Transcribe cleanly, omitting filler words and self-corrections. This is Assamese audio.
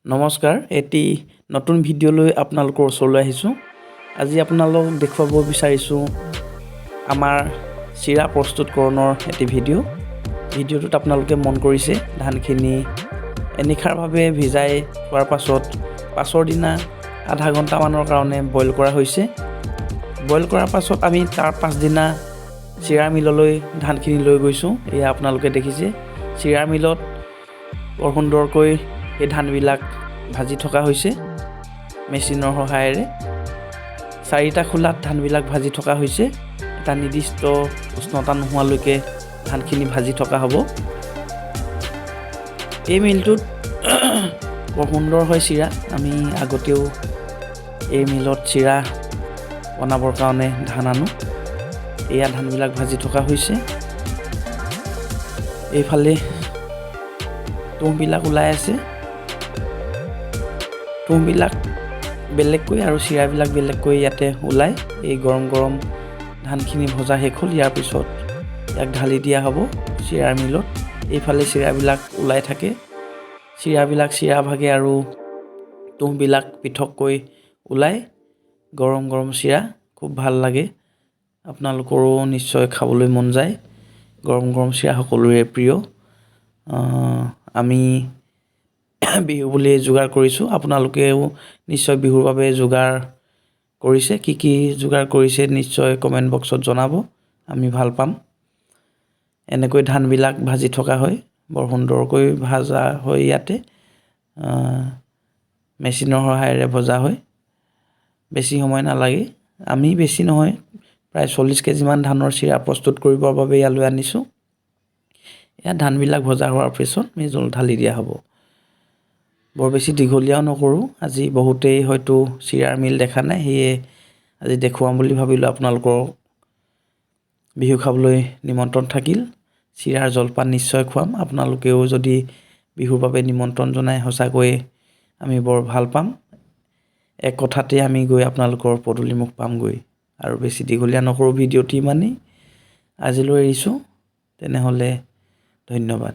নমস্কাৰ, এটি নতুন ভিডিঅ'লৈ আপোনালোকৰ ওচৰলৈ আহিছোঁ। আজি আপোনালোকক দেখুৱাব বিচাৰিছোঁ আমাৰ চিৰা প্ৰস্তুতকৰণৰ এটি ভিডিঅ'টোত আপোনালোকে মন কৰিছে ধানখিনি এনিশাৰভাৱে ভিজাই থোৱাৰ পাছৰ দিনা আধা ঘণ্টামানৰ কাৰণে বইল কৰা হৈছে। বইল কৰাৰ পাছত আমি তাৰ পাছদিনা চিৰা মিললৈ ধানখিনি লৈ গৈছোঁ। এয়া আপোনালোকে দেখিছে চিৰা মিলত বৰ সুন্দৰকৈ এই ধানবিলাক ভাজি থকা হৈছে মেচিনৰ সহায়েৰে। 4টা খোলাত ধানবিলাক ভাজি থকা হৈছে। এটা নিৰ্দিষ্ট উষ্ণতা নোহোৱালৈকে ধানখিনি ভাজি থকা হ'ব। এই মিলটোত বৰ সুন্দৰ হয় চিৰা। আমি আগতেও এই মিলত চিৰা বনাবৰ কাৰণে ধান আনো। এয়া ধানবিলাক ভাজি থকা হৈছে। এইফালে তুঁহবিলাক ওলাই আছে। তুঁহবিলাক বেলেগকৈ আৰু চিৰাবিলাক বেলেগকৈ ইয়াতে ওলাই। এই গৰম গৰম ধানখিনি ভজা শেষ হ'ল। ইয়াৰ পিছত ইয়াক ঢালি দিয়া হ'ব চিৰাৰ মিলত। এইফালে চিৰাবিলাক ওলাই থাকে। চিৰা ভাগে আৰু তুঁহবিলাক পৃথককৈ ওলাই। গৰম গৰম চিৰা খুব ভাল লাগে। আপোনালোকৰো নিশ্চয় খাবলৈ মন যায়। গৰম গৰম চিৰা সকলোৰে প্ৰিয়। আমি বিহু বুলি যোগাৰ কৰিছোঁ। আপোনালোকেও নিশ্চয় বিহুৰ বাবে যোগাৰ কৰিছে। কি যোগাৰ কৰিছে নিশ্চয় কমেণ্ট বক্সত জনাব। আমি ভাল পাম। এনেকৈ ধানবিলাক ভাজি থকা হয়। বৰ সুন্দৰকৈ ভাজা হয় ইয়াতে। মেচিনৰ সহায়েৰে ভজা হয়। বেছি সময় নালাগে। আমি বেছি নহয়, প্ৰায় 40 কেজিমান ধানৰ চিৰা প্ৰস্তুত কৰিবৰ বাবে ইয়ালৈ আনিছোঁ। ইয়াত ধানবিলাক ভজা হোৱাৰ পিছত মেজত ঢালি দিয়া হ'ব। বৰ বেছি দীঘলীয়াও নকৰোঁ। আজি বহুতেই হয়তো চিৰাৰ মিল দেখা নাই, সেয়ে আজি দেখুৱাম বুলি ভাবিলোঁ। আপোনালোকৰ বিহু খাবলৈ নিমন্ত্ৰণ থাকিল। চিৰাৰ জলপান নিশ্চয় খুৱাম। আপোনালোকেও যদি বিহুৰ বাবে নিমন্ত্ৰণ জনায় সঁচাকৈ আমি বৰ ভাল পাম। এক কথাতে আমি গৈ আপোনালোকৰ পদূলিমুখ পামগৈ। আৰু বেছি দীঘলীয়া নকৰোঁ ভিডিঅ'টি ইমানেই। আজিলৈ এৰিছোঁ। তেনেহ'লে ধন্যবাদ।